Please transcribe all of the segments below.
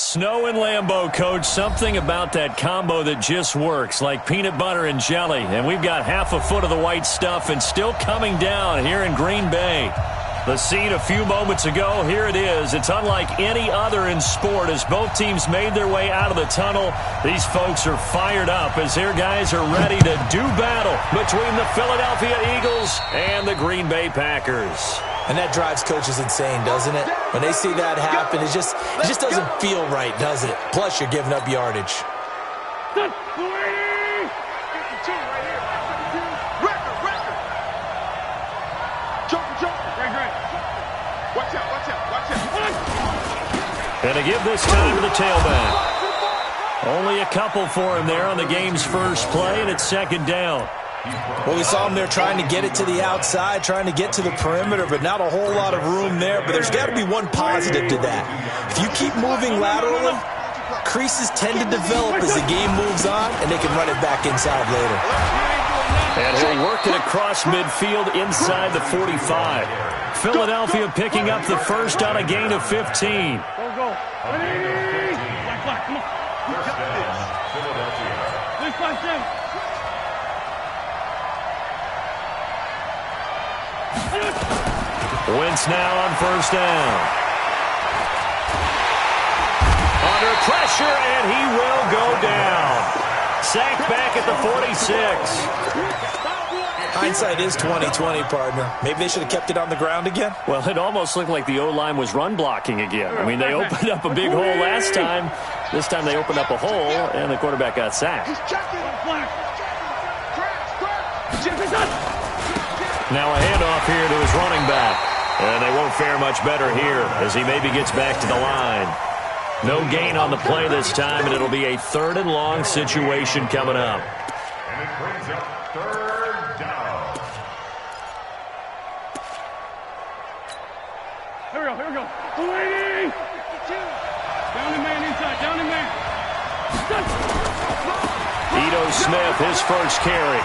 Snow and Lambeau, Coach. Something about that combo that just works, like peanut butter and jelly. And we've got half a foot of the white stuff and still coming down here in Green Bay. The scene a few moments ago, here it is. It's unlike any other in sport as both teams made their way out of the tunnel. These folks are fired up as their guys are ready to do battle between the Philadelphia Eagles and the Green Bay Packers. And that drives coaches insane, doesn't it? When they see that happen, it just doesn't feel right, does it? Plus, you're giving up yardage. And to give this time to the tailback. Only a couple for him there on the game's first play, and it's second down. Well, we saw him there trying to get it to the outside, trying to get to the perimeter, but not a whole lot of room there. But there's got to be one positive to that. If you keep moving laterally, creases tend to develop as the game moves on, and they can run it back inside later. And he'll work it across midfield inside the 45. Philadelphia picking up the first on a gain of 15. Wentz now on first down. Under pressure, and he will go down. Sacked back at the 46. Hindsight is 20/20, partner. Maybe they should have kept it on the ground again. Well, it almost looked like the O-line was run blocking again. I mean, they opened up a big hole last time. This time they opened up a hole, and the quarterback got sacked. Now a handoff here to his running back. And they won't fare much better here as he maybe gets back to the line. No gain on the play this time, and it'll be a 3rd and long situation coming up. And it brings up 3rd down. Here we go. Down the man inside, down the man. Ito Smith, his first carry.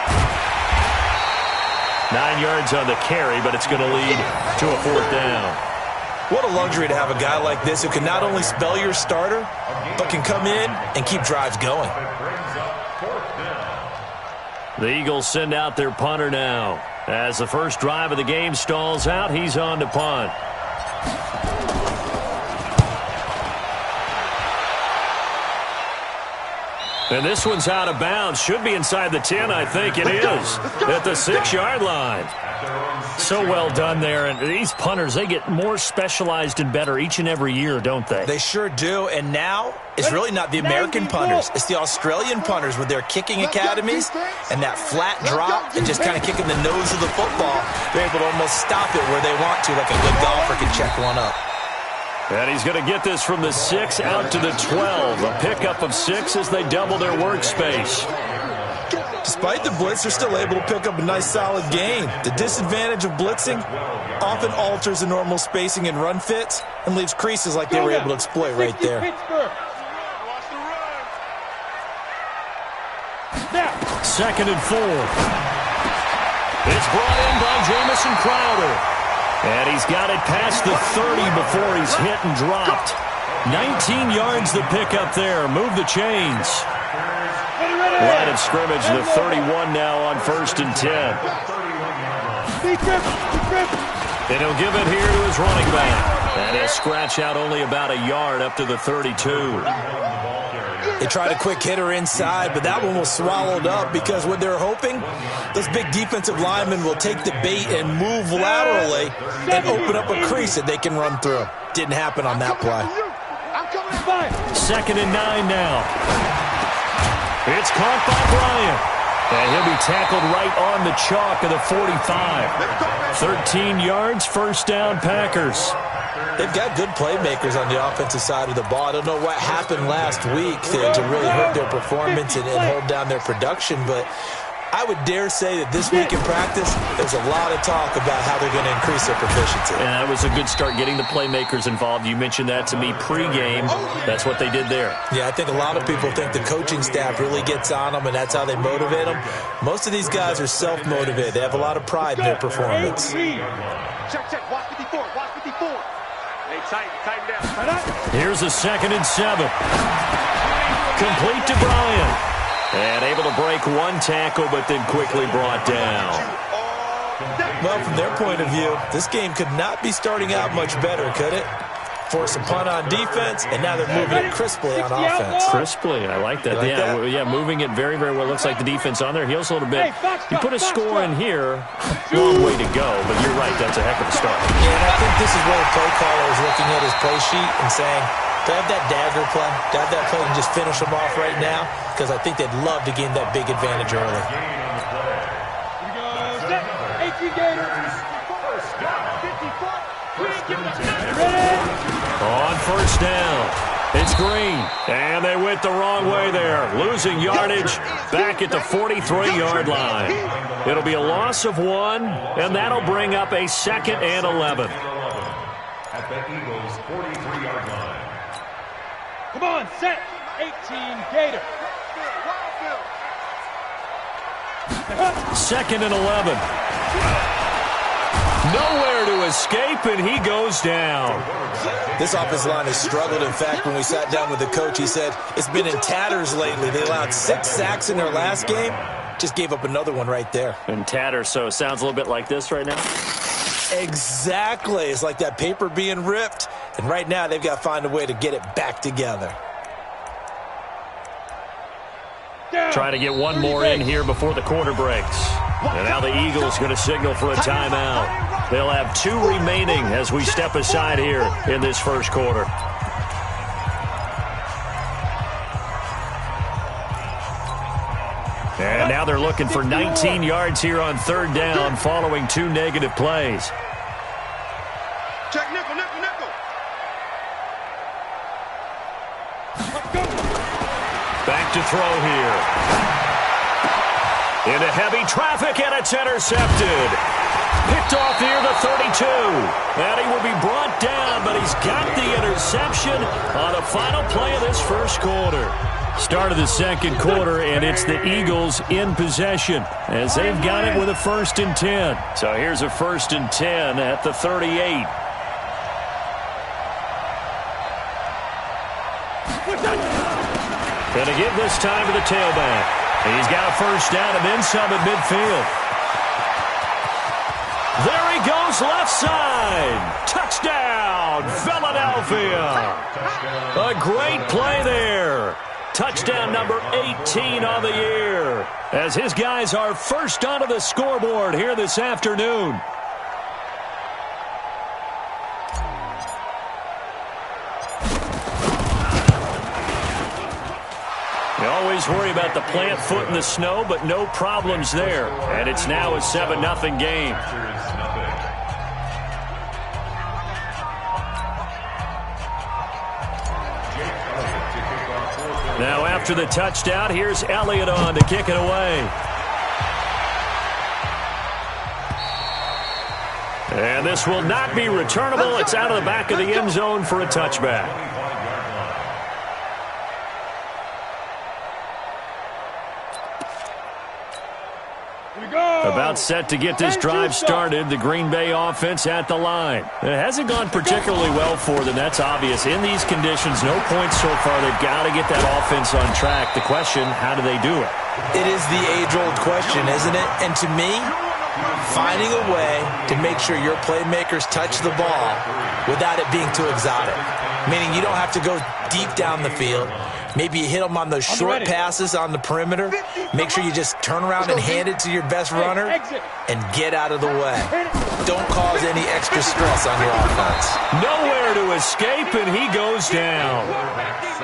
9 yards on the carry, but it's going to lead to a 4th down. What a luxury to have a guy like this who can not only spell your starter, but can come in and keep drives going. The Eagles send out their punter now. As the first drive of the game stalls out, he's on to punt. And this one's out of bounds. Should be inside the 10, I think it is. At the 6-yard line. So well done there. And these punters, they get more specialized and better each and every year, don't they? They sure do. And now, it's really not the American punters. It's the Australian punters with their kicking academies and that flat drop and just kind of kicking the nose of the football. They're able to almost stop it where they want to, like a good golfer can check one up. And he's going to get this from the 6 out to the 12. A pickup of 6 as they double their workspace. Despite the blitz, they're still able to pick up a nice solid gain. The disadvantage of blitzing often alters the normal spacing and run fits and leaves creases like they were able to exploit right there. 2nd and 4. It's brought in by Jamison Crowder. And he's got it past the 30 before he's hit and dropped. 19 yards the pickup there. Move the chains. Line of scrimmage, the 31 now on 1st and 10. And he'll give it here to his running back. And he'll scratch out only about a yard up to the 32. They tried a quick hitter inside, but that one was swallowed up because what they're hoping, those big defensive linemen will take the bait and move laterally and open up a crease that they can run through. Didn't happen on that play. 2nd and 9 now. It's caught by Bryant. And he'll be tackled right on the chalk of the 45. 13 yards, 1st down, Packers. They've got good playmakers on the offensive side of the ball. I don't know what happened last week to really hurt their performance and hold down their production, but I would dare say that this week in practice, there's a lot of talk about how they're going to increase their proficiency. And that was a good start getting the playmakers involved. You mentioned that to me pregame. That's what they did there. Yeah, I think a lot of people think the coaching staff really gets on them, and that's how they motivate them. Most of these guys are self-motivated. They have a lot of pride in their performance. Check, watch 54, watch 54. Hey, Here's a 2nd and 7. Complete to Bryant. And able to break one tackle, but then quickly brought down. Well, from their point of view, this game could not be starting out much better, could it? Force a punt on defense, and now they're moving it crisply on offense. Crisply, I like that. Yeah, moving it very, very well. Looks like the defense on their heels a little bit. You put a score in here, long way to go, but you're right, that's a heck of a start. Yeah, and I think this is where the play caller is looking at his play sheet and saying, do I have that dagger play? Do I have that play and just finish them off right now? Because I think they'd love to gain that big advantage early. On first down, it's Green, and they went the wrong way there, losing yardage back at the 43-yard line. It'll be a loss of 1, and that'll bring up a 2nd and 11. At the Eagles' 43-yard line. Come on, set. 18 Gator. 2nd and 11. Nowhere to escape, and he goes down. This offensive line has struggled. In fact, when we sat down with the coach, he said it's been in tatters lately. They allowed 6 sacks in their last game. Just gave up another one right there. In tatters, so it sounds a little bit like this right now? Exactly. It's like that paper being ripped. And right now, they've got to find a way to get it back together. Trying to get one more in here before the quarter breaks. And now the Eagles going to signal for a timeout. They'll have 2 remaining as we step aside here in this first quarter. And now they're looking for 19 yards here on 3rd down following 2 negative plays. Check nickel, nickel, nickel. Back to throw here. Into heavy traffic, and it's intercepted. Picked off near the 32. And he will be brought down, but he's got the interception on the final play of this first quarter. Start of the second quarter, and it's the Eagles in possession as they've got it with a 1st and 10. So here's a 1st and 10 at the 38. Going to give this time to the tailback. He's got a 1st down and then some at midfield. There he goes, left side. Touchdown, Philadelphia. A great play there. Touchdown number 18 on the year as his guys are first onto the scoreboard here this afternoon. You always worry about the plant foot in the snow, but no problems there. And it's now a 7-0 game. Now after the touchdown, here's Elliott on to kick it away. And this will not be returnable. It's out of the back of the end zone for a touchback. About set to get this drive started. The Green Bay offense at the line. It hasn't gone particularly well for them. That's obvious. In these conditions, no points so far. They've got to get that offense on track. The question, how do they do it? It is the age-old question, isn't it? And to me, finding a way to make sure your playmakers touch the ball without it being too exotic. Meaning you don't have to go deep down the field. Maybe you hit them on those short passes on the perimeter. Make sure you just turn around and hand it to your best runner and get out of the way. Don't cause any extra stress on your offense. Nowhere to escape, and he goes down.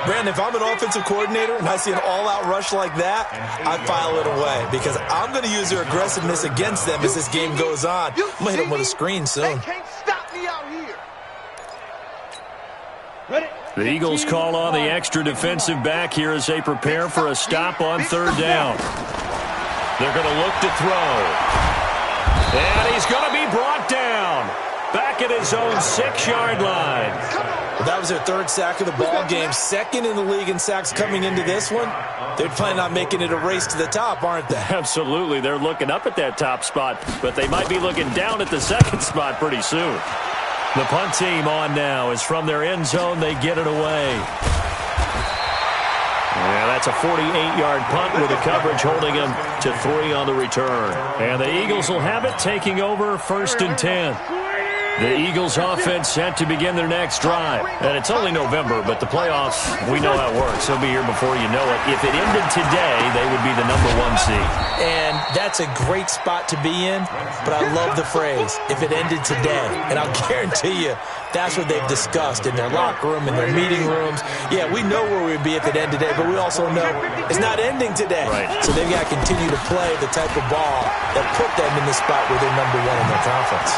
Brandon, if I'm an offensive coordinator and I see an all-out rush like that, I file it away because I'm going to use their aggressiveness against them as this game goes on. I'm going to hit them with a screen soon. They can't stop me out here. Ready? The Eagles call on the extra defensive back here as they prepare for a stop on 3rd down. They're going to look to throw. And he's going to be brought down back at his own 6-yard line. Well, that was their 3rd sack of the ball game. 2nd in the league in sacks coming into this one. They're planning on making it a race to the top, aren't they? Absolutely. They're looking up at that top spot, but they might be looking down at the 2nd spot pretty soon. The punt team on now is from their end zone. They get it away. Yeah, that's a 48-yard punt with the coverage holding him to 3 on the return. And the Eagles will have it, taking over 1st and 10. The Eagles offense set to begin their next drive. And it's only November, but the playoffs, we know how it works. They'll be here before you know it. If it ended today, they would be the #1 seed. And that's a great spot to be in, but I love the phrase, if it ended today. And I'll guarantee you, that's what they've discussed in their locker room, in their meeting rooms. Yeah, we know where we'd be if it ended today, but we also know it's not ending today. Right. So they've got to continue to play the type of ball that put them in the spot where they're #1 in their conference.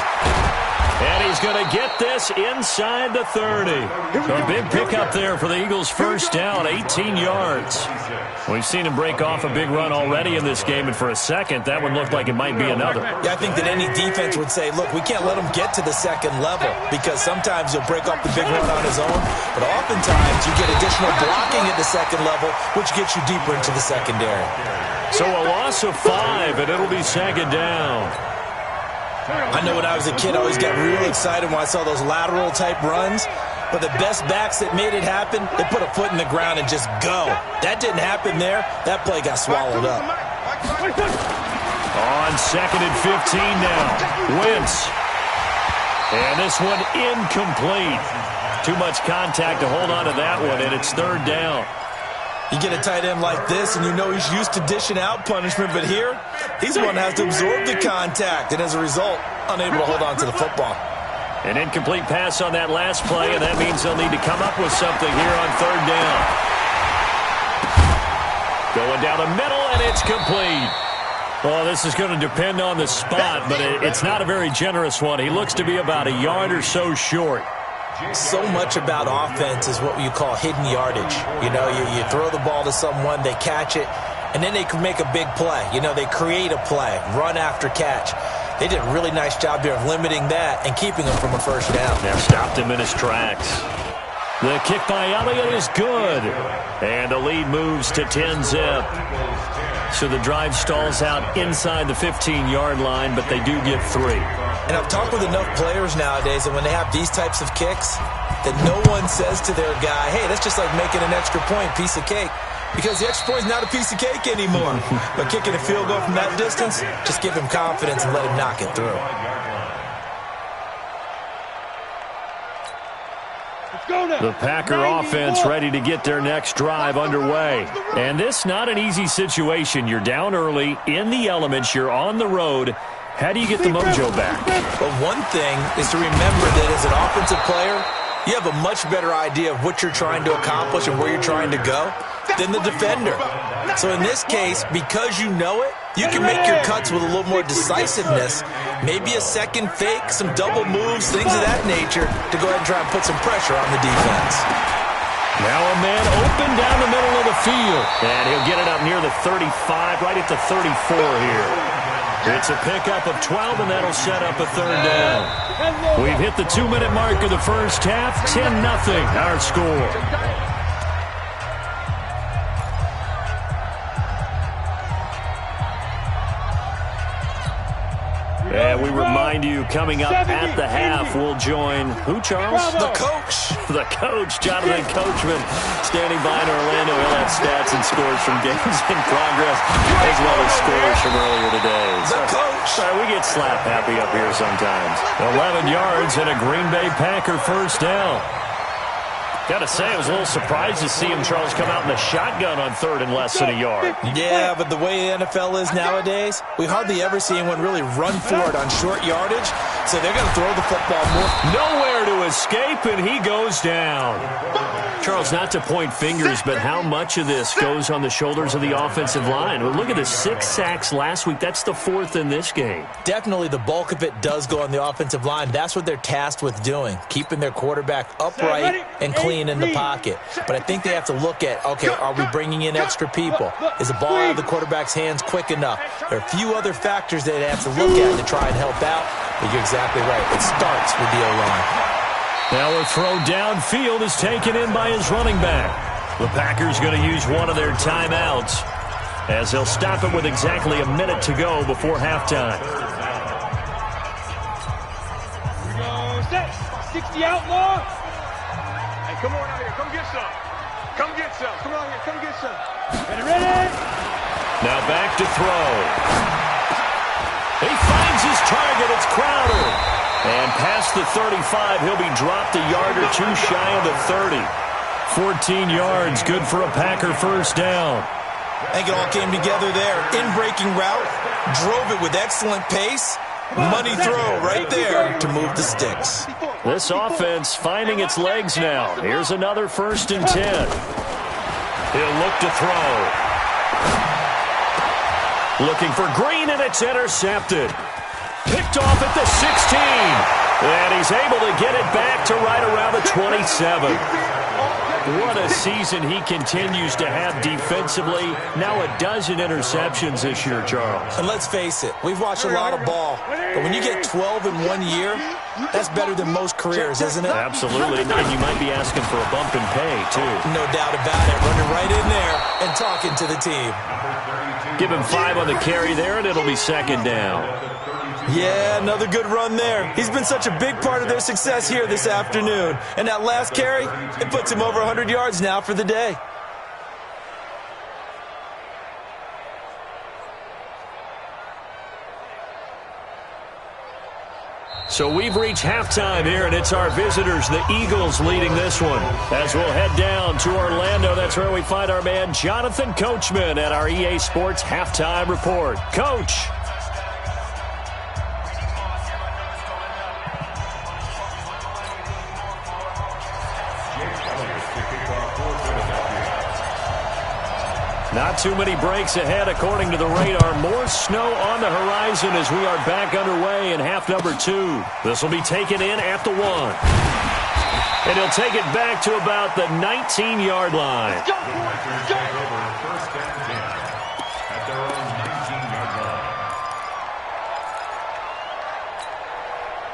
And he's going to get this inside the 30. A big pickup there for the Eagles' first down, 18 yards. We've seen him break off a big run already in this game, and for a second, that one looked like it might be another. Yeah, I think that any defense would say, look, we can't let him get to the second level because sometimes he'll break off the big run on his own, but oftentimes you get additional blocking at the second level, which gets you deeper into the secondary. So a loss of 5, and it'll be 2nd down. I know when I was a kid, I always got real excited when I saw those lateral-type runs. But the best backs that made it happen, they put a foot in the ground and just go. That didn't happen there. That play got swallowed up. On 2nd and 15 now. Wentz. And this one incomplete. Too much contact to hold on to that one, and it's 3rd down. You get a tight end like this, and you know he's used to dishing out punishment, but here, he's the one that has to absorb the contact, and as a result, unable to hold on to the football. An incomplete pass on that last play, and that means they'll need to come up with something here on 3rd down. Going down the middle, and it's complete. Well, this is going to depend on the spot, but it's not a very generous one. He looks to be about a yard or so short. So much about offense is what you call hidden yardage. You know, you throw the ball to someone, they catch it, and then they can make a big play. You know, they create a play, run after catch. They did a really nice job there of limiting that and keeping him from a first down. They've stopped him in his tracks. The kick by Elliott is good. And the lead moves to 10-zip. So the drive stalls out inside the 15-yard line, but they do get 3. And I've talked with enough players nowadays that when they have these types of kicks, that no one says to their guy, hey, that's just like making an extra point, piece of cake. Because the extra point is not a piece of cake anymore. But kicking a field goal from that distance, just give him confidence and let him knock it through. The Packer offense ready to get their next drive underway. And this not an easy situation. You're down early, in the elements, you're on the road. How do you get the mojo back? Well, one thing is to remember that as an offensive player, you have a much better idea of what you're trying to accomplish and where you're trying to go than the defender. So in this case, because you know it, you can make your cuts with a little more decisiveness, maybe a second fake, some double moves, things of that nature, to go ahead and try and put some pressure on the defense. Now a man open down the middle of the field. And he'll get it up near the 35, right at the 34 here. It's a pickup of 12, and that'll set up a 3rd down. We've hit the 2-minute mark of the first half. 10-0 our score. And we remind you, coming up at the half, we'll join who, Charles? The coach. The coach, Jonathan Coachman, standing by in Orlando. He'll have stats and scores from games in progress, as well as scores from earlier today. The coach. Sorry, we get slap happy up here sometimes. 11 yards and a Green Bay Packer first down. Got to say, I was a little surprised to see him, Charles, come out in the shotgun on 3rd and less than a yard. Yeah, but the way the NFL is nowadays, we hardly ever see anyone really run for it on short yardage, so they're going to throw the football more. Nowhere to escape, and he goes down. Charles, not to point fingers, but how much of this goes on the shoulders of the offensive line? Well, look at the 6 sacks last week. That's the 4th in this game. Definitely the bulk of it does go on the offensive line. That's what they're tasked with doing, keeping their quarterback upright and clean in the pocket. But I think they have to look at, okay, are we bringing in extra people? Is the ball out of the quarterback's hands quick enough? There are a few other factors they have to look at to try and help out, but you're exactly right. It starts with the O-line. Now a throw downfield is taken in by his running back. The Packers going to use one of their timeouts as they'll stop it with exactly a minute to go before halftime. set. 60 outlaw. Hey, come on out here. Come get some. Come get some. Come on here. Come get some. Ready. Now back to throw. He finds his target. It's Crowder. And past the 35, he'll be dropped a yard or two shy of the 30. 14 yards, good for a Packer first down. I think it all came together there. In-breaking route, drove it with excellent pace. Money throw right there to move the sticks. This offense finding its legs now. Here's another 1st and 10. He'll look to throw. Looking for Green, and it's intercepted. Picked off at the 16. And he's able to get it back to right around the 27. What a season he continues to have defensively. Now a dozen interceptions this year, Charles. And let's face it, we've watched a lot of ball. But when you get 12 in 1 year, that's better than most careers, isn't it? Absolutely. And you might be asking for a bump in pay, too. No doubt about it. Running right in there and talking to the team. Give him 5 on the carry there, and it'll be 2nd down. Yeah, another good run there. He's been such a big part of their success here this afternoon. And that last carry, it puts him over 100 yards now for the day. So we've reached halftime here, and it's our visitors, the Eagles, leading this one. As we'll head down to Orlando, that's where we find our man Jonathan Coachman at our EA Sports Halftime Report. Coach. Not too many breaks ahead according to the radar. More snow on the horizon as we are back underway in half number 2. This will be taken in at the 1. And he'll take it back to about the 19-yard line. Let's go. First and 10 at their own 19-yard line.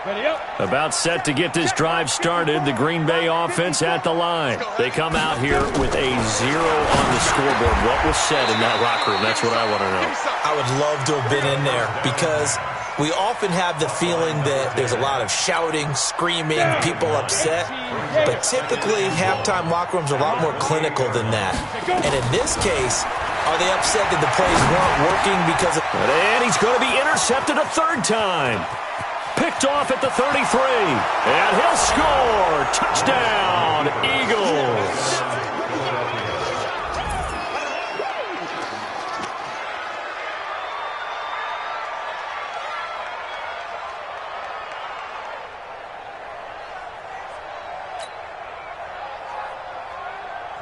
Ready up. About set to get this drive started. The Green Bay offense at the line. They come out here with a 0 on the scoreboard. What was said in that locker room? That's what I want to know. I would love to have been in there because we often have the feeling that there's a lot of shouting, screaming, people upset. But typically, halftime locker rooms are a lot more clinical than that. And in this case, are they upset that the plays weren't working because of... And he's going to be intercepted a 3rd time. Picked off at the 33. And he'll score. Touchdown, Eagles.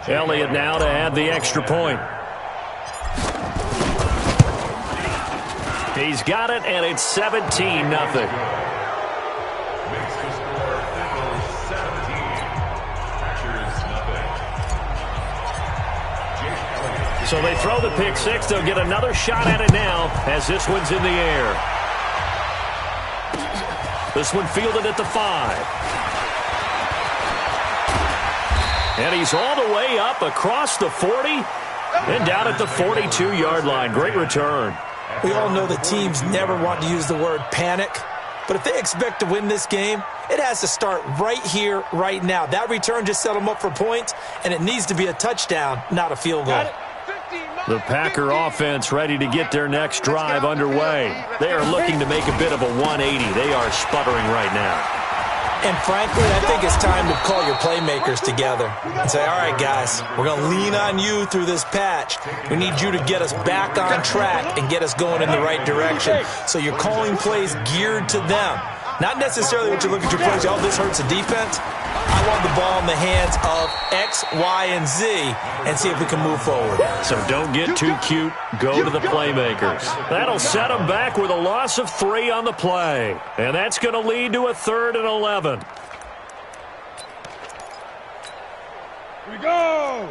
Elliott now to add the extra point. He's got it, and it's 17-0. Makes the score Eagles 17. Packers nothing. So they throw the pick 6. They'll get another shot at it now as this one's in the air. This one fielded at the 5. And he's all the way up across the 40 and down at the 42-yard line. Great return. We all know the teams never want to use the word panic, but if they expect to win this game, it has to start right here, right now. That return just set them up for points, and it needs to be a touchdown, not a field goal. The Packer offense ready to get their next drive underway. They are looking to make a bit of a 180. They are sputtering right now. And frankly, I think it's time to call your playmakers together and say, all right, guys, we're going to lean on you through this patch. We need you to get us back on track and get us going in the right direction. So you're calling plays geared to them. Not necessarily what you look at your plays, oh, this hurts the defense. I want the ball in the hands of X, Y, and Z and see if we can move forward. So don't get too cute. Go to the playmakers. That'll set them back with a loss of 3 on the play. And that's going to lead to a 3rd and 11. Here we go.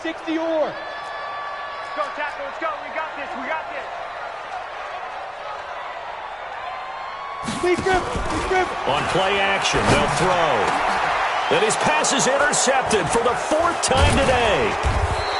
60 or. Let's go, tackle. Let's go. We got this. We got this. Please grip. Please grip. On play action, they'll throw. And his pass is intercepted for the 4th time today.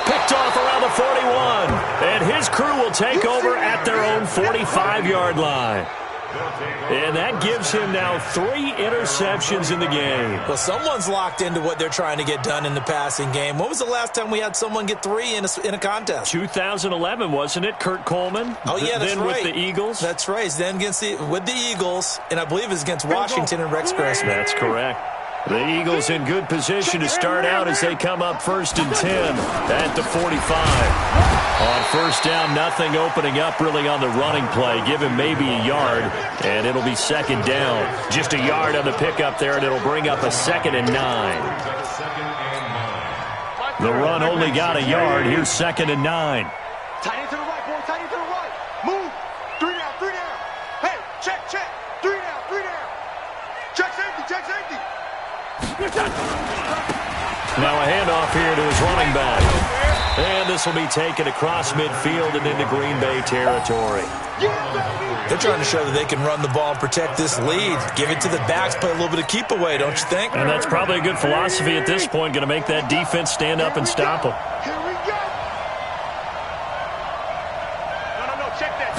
Picked off around the 41. And his crew will take over at their own 45-yard line. And that gives him now 3 interceptions in the game. Well, someone's locked into what they're trying to get done in the passing game. When was the last time we had someone get 3 in a contest? 2011, wasn't it, Kurt Coleman? Oh, yeah, that's then right. With the Eagles? That's right. Then with the Eagles, and I believe it's against Washington and Rex Grossman. That's correct. The Eagles in good position to start out as they come up 1st and 10 at the 45. On first down, nothing opening up really on the running play. Give him maybe a yard, and it'll be 2nd down. Just a yard on the pickup there, and it'll bring up a 2nd and 9. The run only got a yard. Here's 2nd and 9. Tight end to the right, boy. Tight end to the right. Move. 3 down, 3 down. Hey, check. 3 down, 3 down. Check safety. Now a handoff here to his running back. And this will be taken across midfield and into Green Bay territory. They're trying to show that they can run the ball and protect this lead. Give it to the backs, play a little bit of keep away, don't you think? And that's probably a good philosophy at this point. Going to make that defense stand up and stop them. Here we go. No, check that.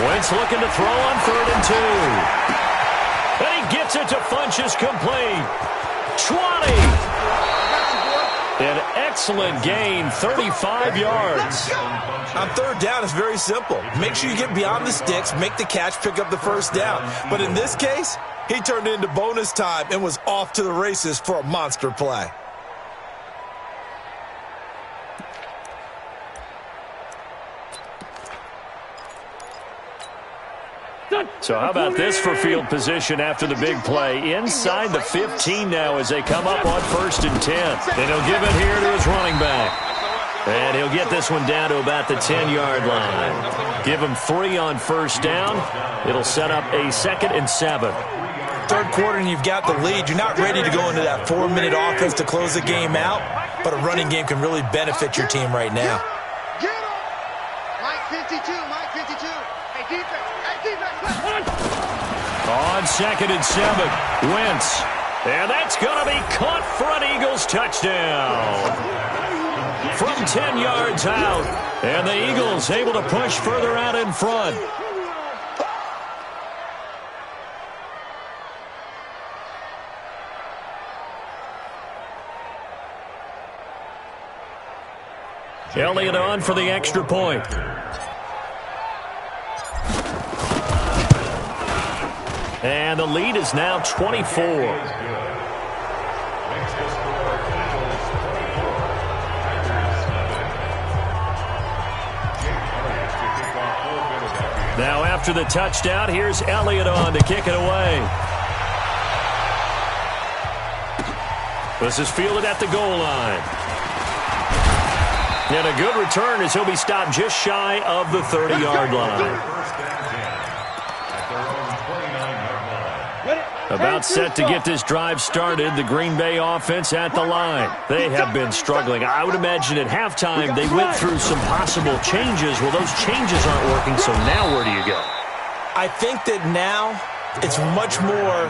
Wentz looking to throw on 3rd and 2. And he gets it to Funchess complete. 20. An excellent gain, 35 yards. On 3rd down, it's very simple. Make sure you get beyond the sticks, make the catch, pick up the 1st down. But in this case, he turned it into bonus time and was off to the races for a monster play. So how about this for field position after the big play? Inside the 15 now as they come up on 1st and 10. And he'll give it here to his running back. And he'll get this one down to about the 10-yard line. Give him 3 on 1st down. It'll set up a 2nd and 7. 3rd quarter and you've got the lead. You're not ready to go into that 4-minute offense to close the game out, but a running game can really benefit your team right now. Get him. Mike 52. Hey, defense. On 2nd and 7, Wentz. And that's going to be caught for an Eagles touchdown. From 10 yards out. And the Eagles able to push further out in front. Elliott on for the extra point. And the lead is now 24. Now after the touchdown, here's Elliott on to kick it away. This is fielded at the goal line. And a good return as he'll be stopped just shy of the 30-yard line. About set to get this drive started, the Green Bay offense at the line. They have been struggling. I would imagine at halftime they went through some possible changes. Well, those changes aren't working, so now where do you go? I think that now it's much more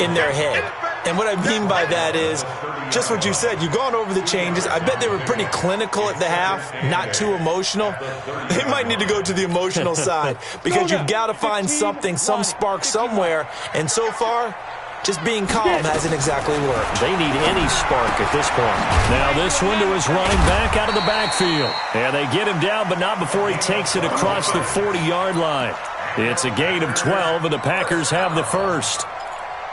in their head. And what I mean by that is just what you said. You've gone over the changes. I bet they were pretty clinical at the half, not too emotional. They might need to go to the emotional side because you've got to find something, some spark somewhere. And so far, just being calm hasn't exactly worked. They need any spark at this point. Now this one to his running back out of the backfield. And they get him down, but not before he takes it across the 40-yard line. It's a gain of 12, and the Packers have the first.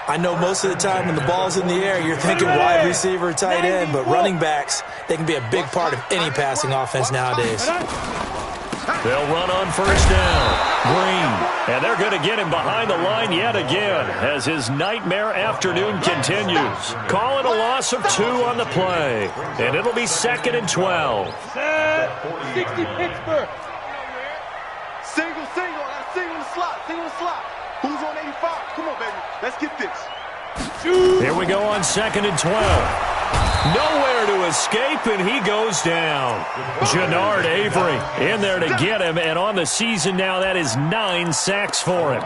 I know most of the time when the ball's in the air, you're thinking wide receiver, tight end, but running backs, they can be a big part of any passing offense nowadays. They'll run on first down. Green. And they're going to get him behind the line yet again as his nightmare afternoon continues. Calling a loss of 2 on the play. And it'll be 2nd and 12. 60 Pittsburgh. Single in the slot. Who's on 85? Come on, baby. Let's get this. Here we go on 2nd and 12. Nowhere to escape, and he goes down. Jannard Avery in there to get him, and on the season now, that is 9 sacks for him.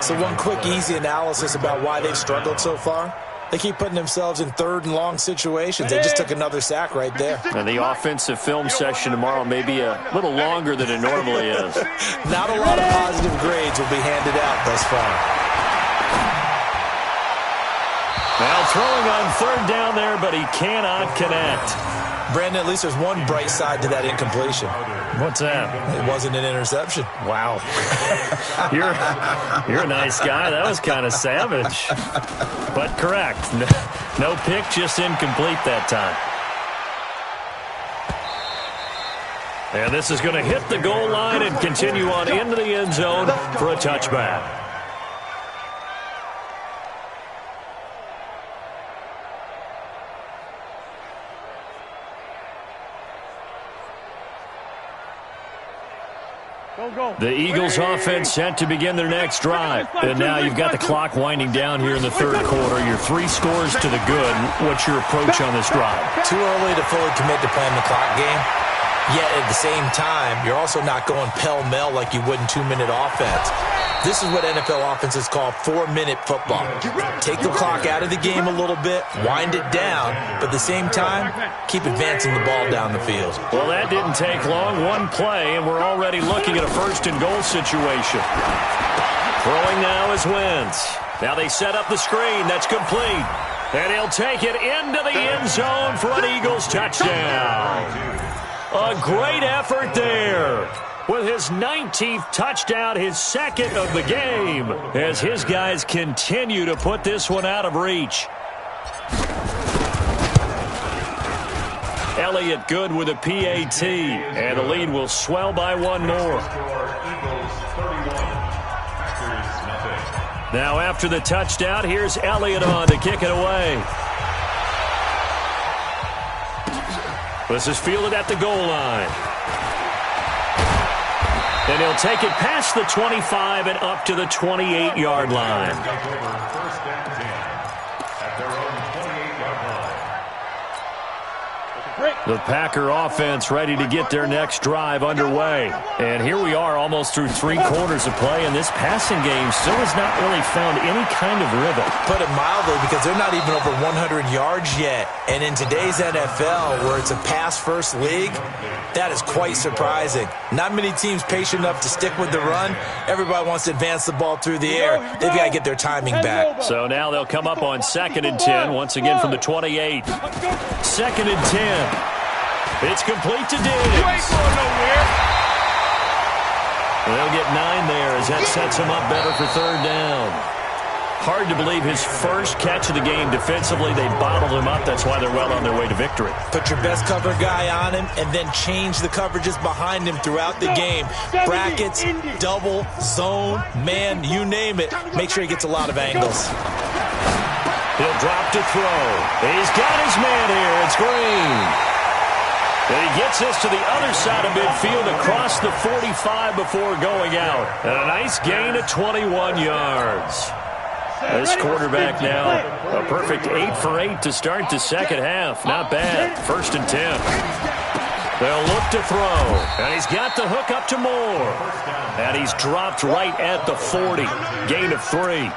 So one quick, easy analysis about why they've struggled so far. They keep putting themselves in third and long situations. They just took another sack right there. And the offensive film session tomorrow may be a little longer than it normally is. Not a lot of positive grades will be handed out thus far. Now throwing on third down there, but he cannot connect. Brandon, at least there's one bright side to that incompletion. What's that? It wasn't an interception. Wow. You're a nice guy. That was kind of savage. But correct. No pick, just incomplete that time. And this is going to hit the goal line and continue on into the end zone for a touchback. The Eagles offense set to begin their next drive. And now you've got the clock winding down here in the third quarter. You're 3 scores to the good. What's your approach on this drive? Too early to fully commit to playing the clock game. Yet at the same time, you're also not going pell-mell like you would in 2-minute offense. This is what NFL offenses call 4-minute football. Take the clock out of the game a little bit, wind it down, but at the same time, keep advancing the ball down the field. Well, that didn't take long. One play, and we're already looking at a first-and-goal situation. Throwing now is Wentz. Now they set up the screen. That's complete. And he'll take it into the end zone for an Eagles touchdown. A great effort there. With his 19th touchdown, his second of the game, as his guys continue to put this one out of reach. Elliott good with a PAT, and the lead will swell by one more. Now after the touchdown, here's Elliott on to kick it away. This is fielded at the goal line. And he'll take it past the 25 and up to the 28-yard line. First and 10 at their own 28-yard line. The Packer offense ready to get their next drive underway. And here we are almost through 3 quarters of play, and this passing game still has not really found any kind of rhythm. Put it mildly, because they're not even over 100 yards yet. And in today's NFL, where it's a pass-first league, that is quite surprising. Not many teams patient enough to stick with the run. Everybody wants to advance the ball through the air. They've got to get their timing back. So now they'll come up on 2nd and 10, once again from the 28. 2nd and 10. It's complete to Diggs. They'll get 9 there as that sets him up better for third down. Hard to believe his first catch of the game defensively. They bottled him up. That's why they're well on their way to victory. Put your best cover guy on him and then change the coverages behind him throughout the game. Brackets, double, zone, man, you name it. Make sure he gets a lot of angles. He'll drop to throw. He's got his man here. It's Green. And he gets this to the other side of midfield across the 45 before going out. And a nice gain of 21 yards. This quarterback now, a perfect 8 for 8 to start the second half. Not bad. 1st and 10. They'll look to throw. And he's got the hook up to Moore. And he's dropped right at the 40. Gain of 3.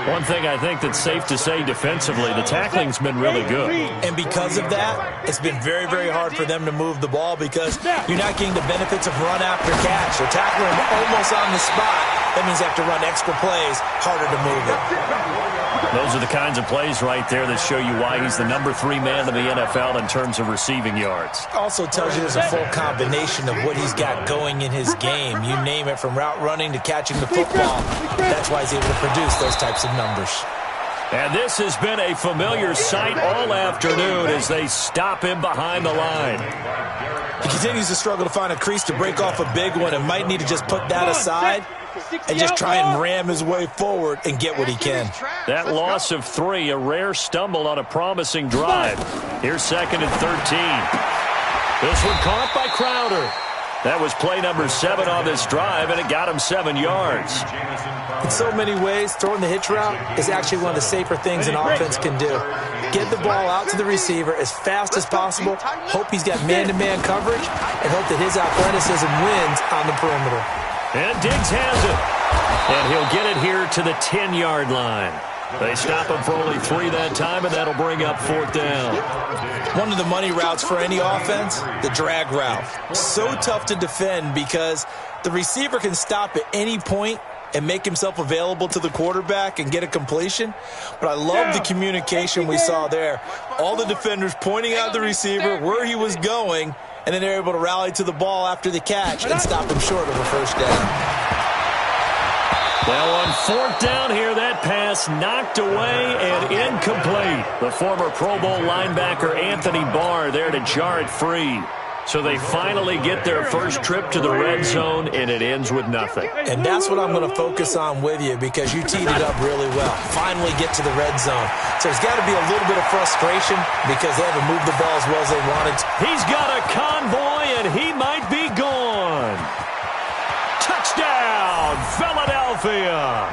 One thing I think that's safe to say defensively, the tackling's been really good. And because of that, it's been very, very hard for them to move the ball because you're not getting the benefits of run after catch. They're tackling him almost on the spot. That means they have to run extra plays, harder to move it. Those are the kinds of plays right there that show you why he's the #3 man in the NFL in terms of receiving yards. Also tells you there's a full combination of what he's got going in his game. You name it, from route running to catching the football. That's why he's able to produce those types of numbers. And this has been a familiar sight all afternoon as they stop him behind the line. He continues to struggle to find a crease to break off a big one and might need to just put that aside and just try and ram his way forward and get what he can. That loss of 3, a rare stumble on a promising drive. Here's 2nd and 13. This one caught by Crowder. That was play number 7 on this drive, and it got him 7 yards. In so many ways, throwing the hitch route is actually one of the safer things an offense can do. Get the ball out to the receiver as fast as possible, hope he's got man-to-man coverage, and hope that his athleticism wins on the perimeter. And Diggs has it. And he'll get it here to the 10-yard line. They stop him for only 3 that time, and that'll bring up 4th down. One of the money routes for any offense, the drag route. So tough to defend because the receiver can stop at any point and make himself available to the quarterback and get a completion. But I love the communication we saw there. All the defenders pointing out the receiver, where he was going, and then they're able to rally to the ball after the catch and stop him short of a 1st down. Well, on 4th down here, that pass knocked away and incomplete. The former Pro Bowl linebacker Anthony Barr there to jar it free. So they finally get their first trip to the red zone, and it ends with nothing. And that's what I'm going to focus on with you because you teed it up really well. Finally get to the red zone. So there's got to be a little bit of frustration because they haven't moved the ball as well as they wanted to. He's got a convoy, and he might be gone. Touchdown, Philadelphia.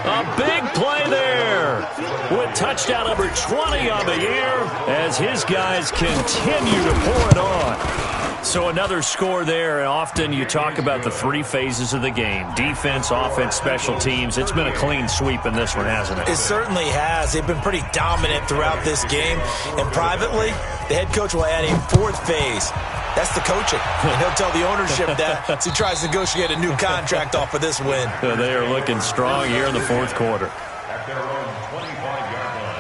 A big play there with touchdown number 20 on the year as his guys continue to pour it on. So another score there. Often you talk about the 3 phases of the game: defense, offense, special teams. It's been a clean sweep in this one, hasn't it? It certainly has. They've been pretty dominant throughout this game. And privately, the head coach will add a 4th phase. That's the coaching. And he'll tell the ownership that as he tries to negotiate a new contract off of this win. They are looking strong here in the 4th quarter. At their own 25-yard line.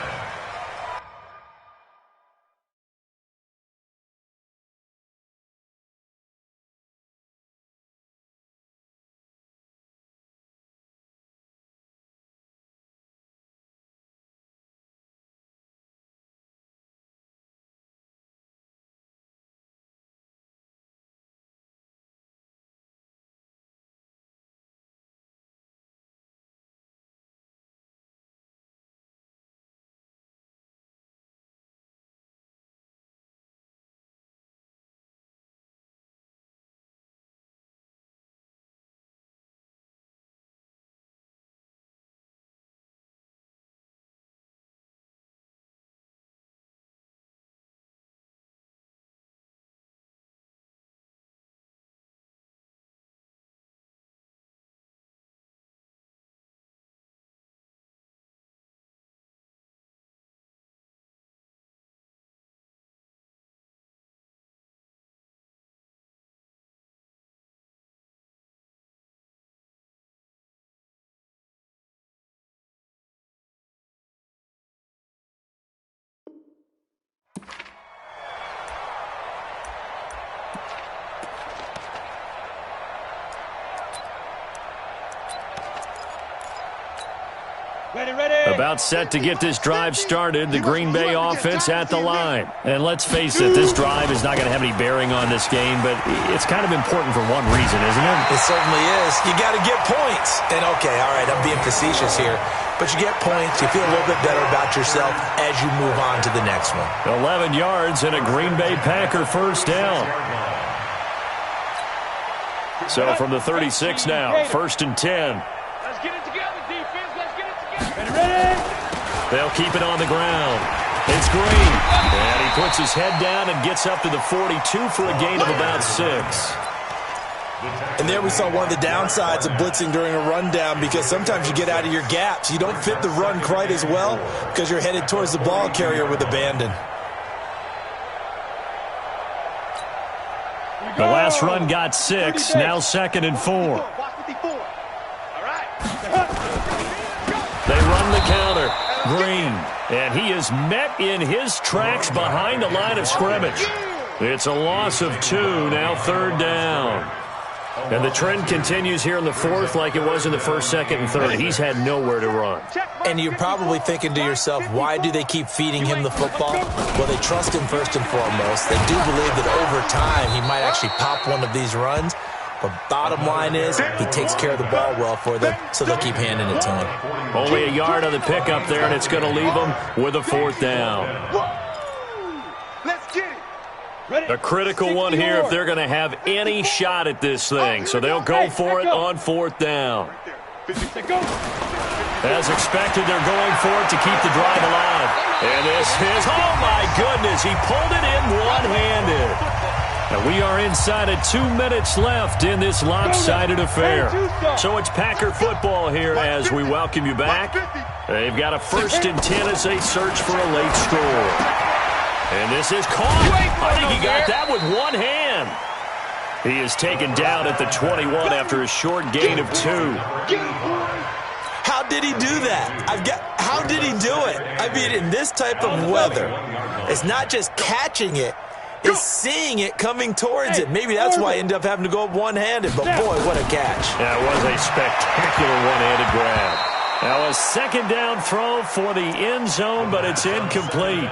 Ready. About set to get this drive started. The Green Bay offense at the line. And let's face it, this drive is not going to have any bearing on this game, but it's kind of important for one reason, isn't it? It certainly is. You got to get points. And, okay, all right, I'm being facetious here. But you get points. You feel a little bit better about yourself as you move on to the next one. 11 yards and a Green Bay Packer 1st down. So from the 36 now, 1st and 10. Let's get it together, defense. Let's get it together. Ready? They'll keep it on the ground. It's Green. And he puts his head down and gets up to the 42 for a gain of about 6. And there we saw one of the downsides of blitzing during a rundown because sometimes you get out of your gaps. You don't fit the run quite as well because you're headed towards the ball carrier with abandon. The last run got 6. Now 2nd and 4. They run the counter. Green. And he is met in his tracks behind the line of scrimmage. It's a loss of 2. Now 3rd down. And the trend continues here in the 4th like it was in the 1st, 2nd, and 3rd. He's had nowhere to run. And you're probably thinking to yourself, why do they keep feeding him the football? Well, they trust him first and foremost. They do believe that over time he might actually pop one of these runs. But bottom line is he takes care of the ball well for them, so they'll keep handing it to him. Only a yard on the pickup there, and it's going to leave them with a 4th down. Let's get it. A critical one here if they're going to have any shot at this thing. So they'll go for it on 4th down. As expected, they're going for it to keep the drive alive. And this is, oh my goodness, he pulled it in one-handed. And we are inside of 2 minutes left in this lopsided affair. So it's Packer football here as we welcome you back They've got a 1st and 10 as they search for a late score. And this is caught. I think he got that with one hand. He is taken down at the 21 after a short gain of 2. How did he do that? How did he do it? I mean, in this type of weather, it's not just catching it, it's seeing it coming towards it. Maybe that's why he ended up having to go up one-handed, but boy, what a catch. That was a spectacular one-handed grab. Now a 2nd down throw for the end zone, but it's incomplete.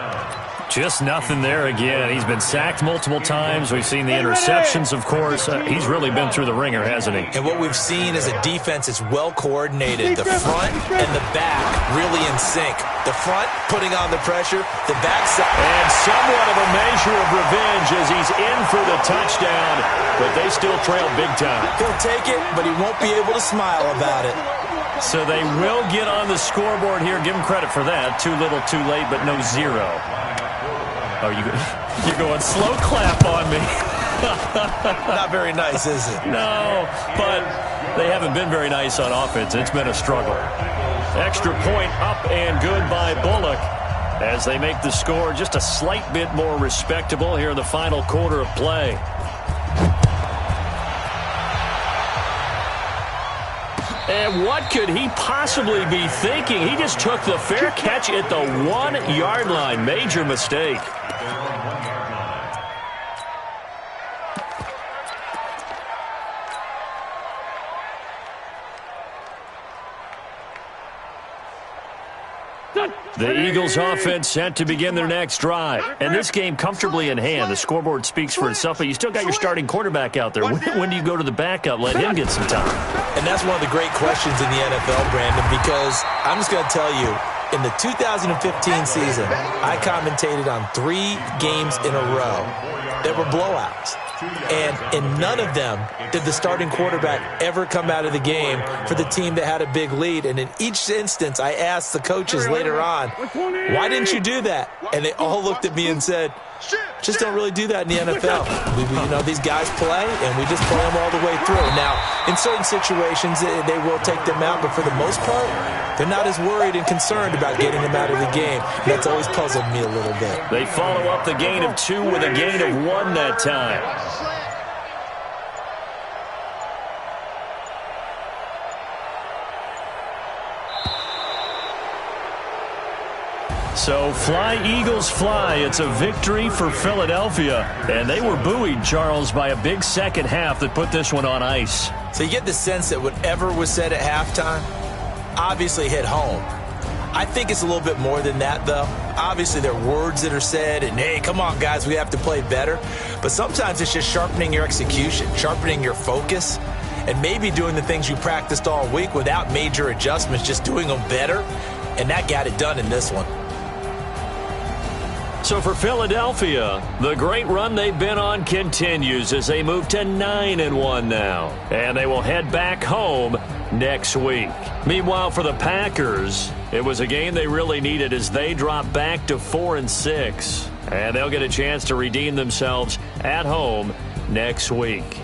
Just nothing there again. He's been sacked multiple times. We've seen the interceptions, of course. He's really been through the ringer, hasn't he? And what we've seen is a defense that's well coordinated. The front and the back really in sync. The front putting on the pressure, the backside. And somewhat of a measure of revenge as he's in for the touchdown, but they still trail big time. He'll take it, but he won't be able to smile about it. So they will get on the scoreboard here. Give him credit for that. Too little, too late, but no 0. Oh, you're going slow clap on me. Not very nice, is it? No, but they haven't been very nice on offense. It's been a struggle. Extra point up and good by Bullock as they make the score just a slight bit more respectable here in the final quarter of play. And what could he possibly be thinking? He just took the fair catch at the 1-yard line. Major mistake. The Eagles offense set to begin their next drive. And this game comfortably in hand. The scoreboard speaks for itself, but you still got your starting quarterback out there. When do you go to the backup? Let him get some time. And that's one of the great questions in the NFL, Brandon, because I'm just going to tell you, in the 2015 season, I commentated on 3 games in a row that were blowouts. And in none of them did the starting quarterback ever come out of the game for the team that had a big lead. And in each instance, I asked the coaches later on, why didn't you do that? And they all looked at me and said, just don't really do that in the NFL. These guys play, and we just play them all the way through. Now, in certain situations, they will take them out, but for the most part, they're not as worried and concerned about getting them out of the game. That's always puzzled me a little bit. They follow up the gain of 2 with a gain of 1 that time. So fly, Eagles, fly. It's a victory for Philadelphia. And they were buoyed, Charles, by a big second half that put this one on ice. So you get the sense that whatever was said at halftime obviously hit home. I think it's a little bit more than that, though. Obviously, there are words that are said, and, hey, come on, guys, we have to play better. But sometimes it's just sharpening your execution, sharpening your focus, and maybe doing the things you practiced all week without major adjustments, just doing them better. And that got it done in this one. So for Philadelphia, the great run they've been on continues as they move to 9-1 now. And they will head back home next week. Meanwhile, for the Packers, it was a game they really needed as they drop back to 4-6. And they'll get a chance to redeem themselves at home next week.